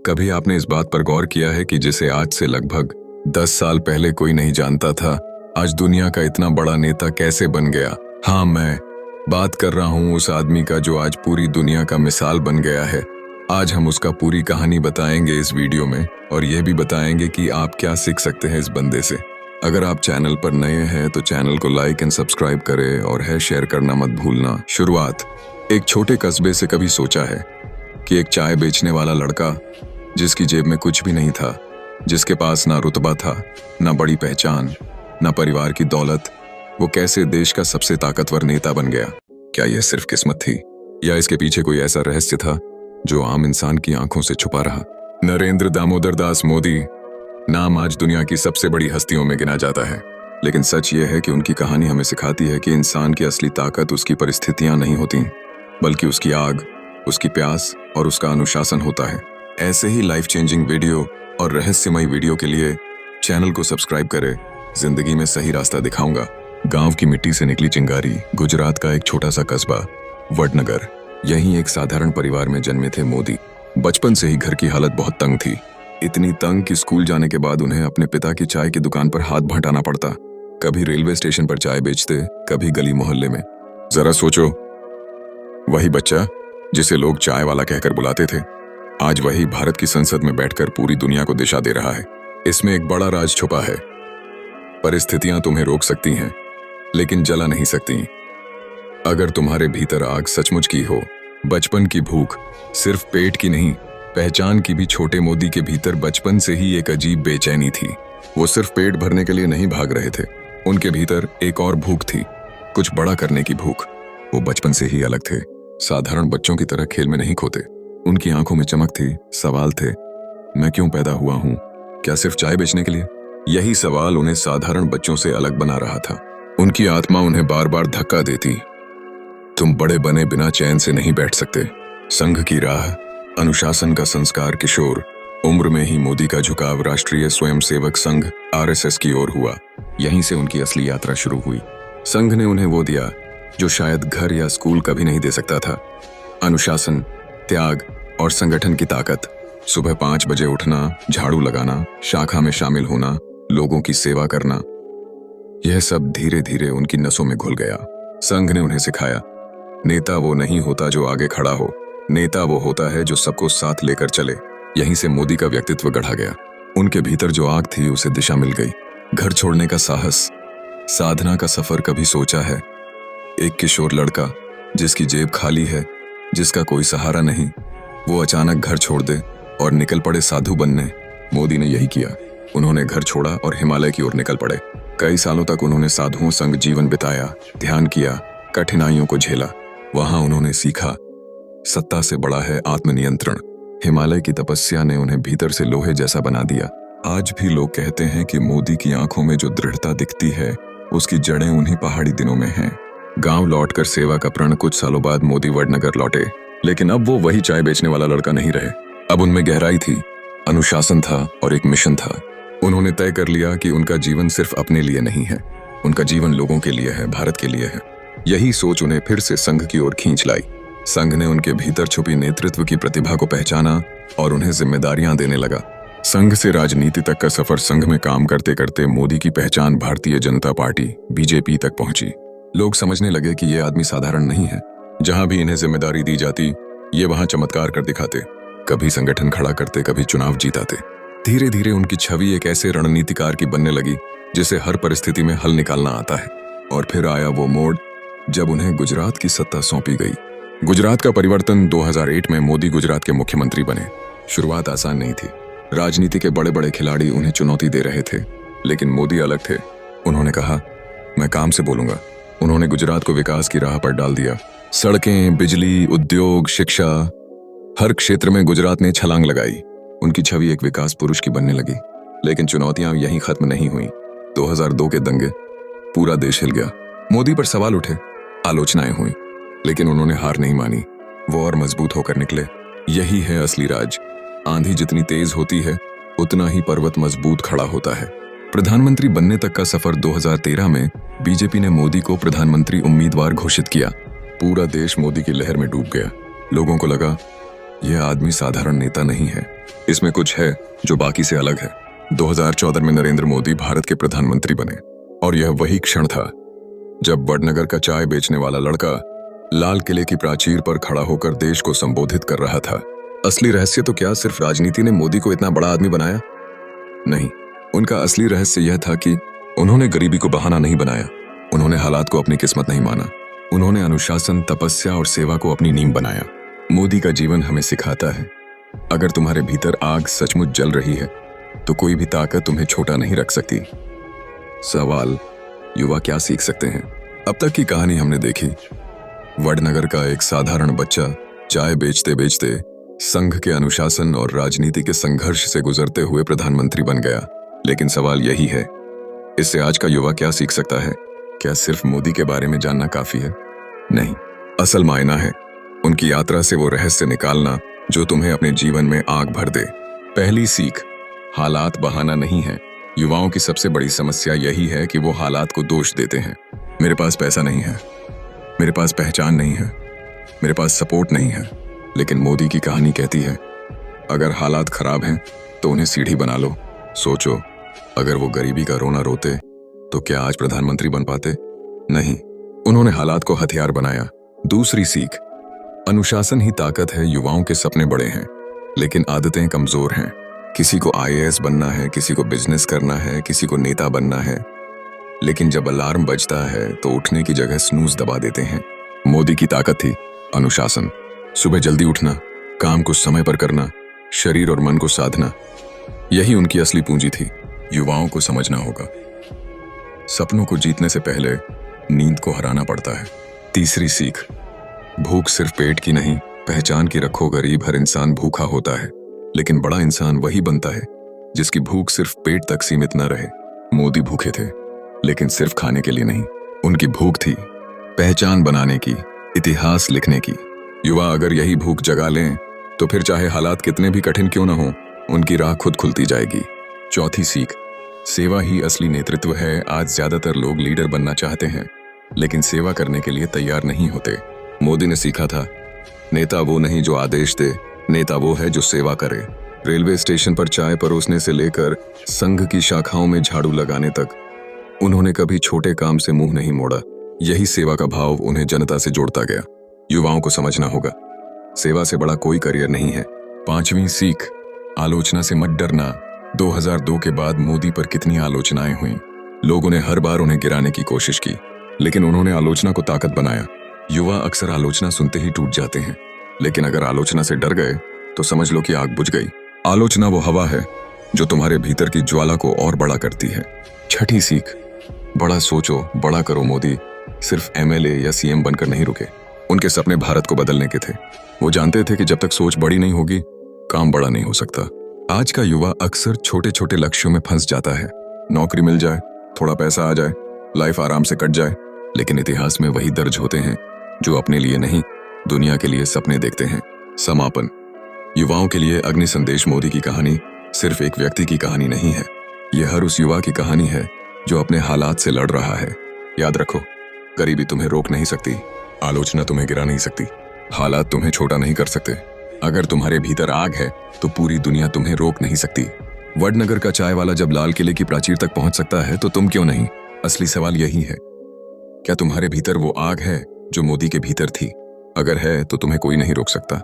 कभी आपने इस बात पर गौर किया है कि जिसे आज से लगभग 10 साल पहले कोई नहीं जानता था, आज दुनिया का इतना बड़ा नेता कैसे बन गया? हाँ, मैं बात कर रहा हूँ उस आदमी का जो आज पूरी दुनिया का मिसाल बन गया है। आज हम उसका पूरी कहानी बताएंगे इस वीडियो में और यह भी बताएंगे कि आप क्या सीख सकते हैं इस बंदे से। अगर आप चैनल पर नए हैं तो चैनल को लाइक एंड सब्सक्राइब करें और शेयर करना मत भूलना। शुरुआत एक छोटे कस्बे से। कभी सोचा है कि एक चाय बेचने वाला लड़का जिसकी जेब में कुछ भी नहीं था, जिसके पास ना रुतबा था, ना बड़ी पहचान, ना परिवार की दौलत, वो कैसे देश का सबसे ताकतवर नेता बन गया? क्या यह सिर्फ किस्मत थी या इसके पीछे कोई ऐसा रहस्य था जो आम इंसान की आंखों से छुपा रहा? नरेंद्र दामोदर दास मोदी नाम आज दुनिया की सबसे बड़ी हस्तियों में गिना जाता है, लेकिन सच यह है कि उनकी कहानी हमें सिखाती है कि इंसान की असली ताकत उसकी परिस्थितियां नहीं होती, बल्कि उसकी आग, उसकी प्यास और उसका अनुशासन होता है। ऐसे ही लाइफ चेंजिंग वीडियो और रहस्यमय वीडियो के लिए चैनल को सब्सक्राइब करें। जिंदगी में सही रास्ता दिखाऊंगा। गांव की मिट्टी से निकली चिंगारी। गुजरात का एक छोटा सा कस्बा वडनगर, यहीं एक साधारण परिवार में जन्मे थे मोदी। बचपन से ही घर की हालत बहुत तंग थी, इतनी तंग कि स्कूल जाने के बाद उन्हें अपने पिता की चाय की दुकान पर हाथ भटाना पड़ता। कभी रेलवे स्टेशन पर चाय बेचते, कभी गली मोहल्ले में। जरा सोचो, वही बच्चा जिसे लोग चाय वाला कहकर बुलाते थे, आज वही भारत की संसद में बैठकर पूरी दुनिया को दिशा दे रहा है। इसमें एक बड़ा राज छुपा है। परिस्थितियां तुम्हें रोक सकती हैं, लेकिन जला नहीं सकती। अगर तुम्हारे भीतर आग सचमुच की हो, बचपन की भूख, सिर्फ पेट की नहीं, पहचान की भी। छोटे मोदी के भीतर बचपन से ही एक अजीब बेचैनी थी। वो सिर्फ पेट भरने के लिए नहीं भाग रहे थे, उनके भीतर एक और भूख थी, कुछ बड़ा करने की भूख। वो बचपन से ही अलग थे, साधारण बच्चों की तरह खेल में नहीं खोते। उनकी आंखों में चमक थी, सवाल थे। मैं क्यों पैदा हुआ हूं? क्या सिर्फ चाय बेचने के लिए? यही सवाल उन्हें साधारण बच्चों से अलग बना रहा था। उनकी आत्मा उन्हें बार बार धक्का देती, तुम बड़े बने बिना चैन से नहीं बैठ सकते। संघ की राह, अनुशासन का संस्कार। किशोर उम्र में ही मोदी का झुकाव राष्ट्रीय स्वयंसेवक संघ RSS की ओर हुआ। यहीं से उनकी असली यात्रा शुरू हुई। संघ ने उन्हें वो दिया जो शायद घर या स्कूल कभी नहीं दे सकता था, अनुशासन, त्याग और संगठन की ताकत। सुबह 5 बजे उठना, झाड़ू लगाना, शाखा में शामिल होना, लोगों की सेवा करना, यह सब धीरे धीरे उनकी नसों में घुल गया। संघ ने उन्हें सिखाया, नेता वो नहीं होता जो आगे खड़ा हो, नेता वो होता है जो सबको साथ लेकर चले। यहीं से मोदी का व्यक्तित्व गढ़ा गया। उनके भीतर जो आग थी उसे दिशा मिल गई। घर छोड़ने का साहस, साधना का सफर। कभी सोचा है एक किशोर लड़का जिसकी जेब खाली है, जिसका कोई सहारा नहीं, वो अचानक घर छोड़ दे और निकल पड़े साधु बनने? मोदी ने यही किया। उन्होंने घर छोड़ा और हिमालय की ओर निकल पड़े। कई सालों तक उन्होंने साधुओं संग जीवन बिताया, ध्यान किया, कठिनाइयों को झेला। वहां उन्होंने सीखा, सत्ता से बड़ा है आत्मनियंत्रण। हिमालय की तपस्या ने उन्हें भीतर से लोहे जैसा बना दिया। आज भी लोग कहते हैं कि मोदी की आंखों में जो दृढ़ता दिखती है, उसकी जड़ें उन्हीं पहाड़ी दिनों में हैं। गांव लौटकर सेवा का प्रण। कुछ सालों बाद मोदी वडनगर लौटे, लेकिन अब वो वही चाय बेचने वाला लड़का नहीं रहे। अब उनमें गहराई थी, अनुशासन था और एक मिशन था। उन्होंने तय कर लिया कि उनका जीवन सिर्फ अपने लिए नहीं है, उनका जीवन लोगों के लिए है, भारत के लिए है। यही सोच उन्हें फिर से संघ की ओर खींच लाई। संघ ने उनके भीतर छुपी नेतृत्व की प्रतिभा को पहचाना और उन्हें जिम्मेदारियां देने लगा। संघ से राजनीति तक का सफर। संघ में काम करते करते मोदी की पहचान भारतीय जनता पार्टी BJP तक पहुंची। लोग समझने लगे कि ये आदमी साधारण नहीं है। जहां भी इन्हें जिम्मेदारी दी जाती, ये वहां चमत्कार कर दिखाते। कभी संगठन खड़ा करते, कभी चुनाव जीताते। धीरे धीरे उनकी छवि एक ऐसे रणनीतिकार की बनने लगी जिसे हर परिस्थिति में हल निकालना आता है। और फिर आया वो मोड़ जब उन्हें गुजरात की सत्ता सौंपी गई। गुजरात का परिवर्तन 2008 में मोदी गुजरात के मुख्यमंत्री बने। शुरुआत आसान नहीं थी। राजनीति के बड़े बड़े खिलाड़ी उन्हें चुनौती दे रहे थे, लेकिन मोदी अलग थे। उन्होंने कहा, मैं काम से बोलूंगा। उन्होंने गुजरात को विकास की राह पर डाल दिया। सड़कें, बिजली, उद्योग, शिक्षा, हर क्षेत्र में गुजरात ने छलांग लगाई। उनकी छवि एक विकास पुरुष की बनने लगी। लेकिन चुनौतियां यहीं खत्म नहीं हुई। 2002 के दंगे, पूरा देश हिल गया। मोदी पर सवाल उठे, आलोचनाएं हुई, लेकिन उन्होंने हार नहीं मानी। वो और मजबूत होकर निकले। यही है असली राज। आंधी जितनी तेज होती है, उतना ही पर्वत मजबूत खड़ा होता है। प्रधानमंत्री बनने तक का सफर। 2013 में BJP ने मोदी को प्रधानमंत्री उम्मीदवार घोषित किया। पूरा देश मोदी की लहर में डूब गया। लोगों को लगा यह आदमी साधारण नेता नहीं है, इसमें कुछ है जो बाकी से अलग है। 2014 में नरेंद्र मोदी भारत के प्रधानमंत्री बने और यह वही क्षण था जब वडनगर का चाय बेचने वाला लड़का लाल किले की प्राचीर पर खड़ा होकर देश को संबोधित कर रहा था। असली रहस्य तो क्या सिर्फ राजनीति ने मोदी को इतना बड़ा आदमी बनाया? नहीं, उनका असली रहस्य यह था कि उन्होंने गरीबी को बहाना नहीं बनाया, उन्होंने हालात को अपनी किस्मत नहीं माना, उन्होंने अनुशासन, तपस्या और सेवा को अपनी नींव बनाया। मोदी का जीवन हमें सिखाता है, अगर तुम्हारे भीतर आग सचमुच जल रही है तो कोई भी ताकत तुम्हें छोटा नहीं रख सकती। सवाल, युवा क्या सीख सकते हैं? अब तक की कहानी हमने देखी। वडनगर का एक साधारण बच्चा चाय बेचते बेचते संघ के अनुशासन और राजनीति के संघर्ष से गुजरते हुए प्रधानमंत्री बन गया। लेकिन सवाल यही है, इससे आज का युवा क्या सीख सकता है? क्या सिर्फ मोदी के बारे में जानना काफी है? नहीं, असल मायना है उनकी यात्रा से वो रहस्य निकालना जो तुम्हें अपने जीवन में आग भर दे। पहली सीख, हालात बहाना नहीं है। युवाओं की सबसे बड़ी समस्या यही है कि वो हालात को दोष देते हैं। मेरे पास पैसा नहीं है, मेरे पास पहचान नहीं है, मेरे पास सपोर्ट नहीं है। लेकिन मोदी की कहानी कहती है, अगर हालात खराब हैं तो उन्हें सीढ़ी बना लो। सोचो, अगर वो गरीबी का रोना रोते तो क्या आज प्रधानमंत्री बन पाते? नहीं, उन्होंने हालात को हथियार बनाया। दूसरी सीख, अनुशासन ही ताकत है। युवाओं के सपने बड़े हैं लेकिन आदतें कमजोर हैं। किसी को IAS बनना है, किसी को बिजनेस करना है, किसी को नेता बनना है, लेकिन जब अलार्म बजता है तो उठने की जगह स्नूज दबा देते हैं। मोदी की ताकत थी अनुशासन, सुबह जल्दी उठना, काम को समय पर करना, शरीर और मन को साधना। यही उनकी असली पूंजी थी। युवाओं को समझना होगा, सपनों को जीतने से पहले नींद को हराना पड़ता है। तीसरी सीख, भूख सिर्फ पेट की नहीं, पहचान की रखो। गरीब हर इंसान भूखा होता है, लेकिन बड़ा इंसान वही बनता है जिसकी भूख सिर्फ पेट तक सीमित न रहे। मोदी भूखे थे, लेकिन सिर्फ खाने के लिए नहीं, उनकी भूख थी पहचान बनाने की, इतिहास लिखने की। युवा अगर यही भूख जगा लें तो फिर चाहे हालात कितने भी कठिन क्यों न हो, उनकी राह खुद खुलती जाएगी। चौथी सीख, सेवा ही असली नेतृत्व है। आज ज्यादातर लोग लीडर बनना चाहते हैं लेकिन सेवा करने के लिए तैयार नहीं होते। मोदी ने सीखा था, नेता वो नहीं जो आदेश दे, नेता वो है जो सेवा करे। रेलवे स्टेशन पर चाय परोसने से लेकर संघ की शाखाओं में झाड़ू लगाने तक उन्होंने कभी छोटे काम से मुंह नहीं मोड़ा। यही सेवा का भाव उन्हें जनता से जोड़ता गया। युवाओं को समझना होगा, सेवा से बड़ा कोई करियर नहीं है। पांचवी सीख, आलोचना से मत डरना। 2002 के बाद मोदी पर कितनी आलोचनाएं हुई। लोगों ने हर बार उन्हें गिराने की कोशिश की, लेकिन उन्होंने आलोचना को ताकत बनाया। युवा अक्सर आलोचना सुनते ही टूट जाते हैं, लेकिन अगर आलोचना से डर गए तो समझ लो कि आग बुझ गई। आलोचना वो हवा है जो तुम्हारे भीतर की ज्वाला को और बड़ा करती है। छठी सीख, बड़ा सोचो, बड़ा करो। मोदी सिर्फ MLA या CM बनकर नहीं रुके, उनके सपने भारत को बदलने के थे। वो जानते थे कि जब तक सोच बड़ी नहीं होगी, काम बड़ा नहीं हो सकता। आज का युवा अक्सर छोटे छोटे लक्ष्यों में फंस जाता है। नौकरी मिल जाए, थोड़ा पैसा आ जाए, लाइफ आराम से कट जाए, लेकिन इतिहास में वही दर्ज होते हैं जो अपने लिए नहीं, दुनिया के लिए सपने देखते हैं। समापन, युवाओं के लिए अग्नि संदेश मोदी की कहानी सिर्फ एक व्यक्ति की कहानी नहीं है, यह हर उस युवा की कहानी है जो अपने हालात से लड़ रहा है। याद रखो, गरीबी तुम्हें रोक नहीं सकती, आलोचना तुम्हें गिरा नहीं सकती, हालात तुम्हें छोटा नहीं कर सकते। अगर तुम्हारे भीतर आग है तो पूरी दुनिया तुम्हें रोक नहीं सकती। वडनगर का चाय वाला जब लाल किले की प्राचीर तक पहुंच सकता है तो तुम क्यों नहीं? असली सवाल यही है, क्या तुम्हारे भीतर वो आग है जो मोदी के भीतर थी? अगर है तो तुम्हें कोई नहीं रोक सकता।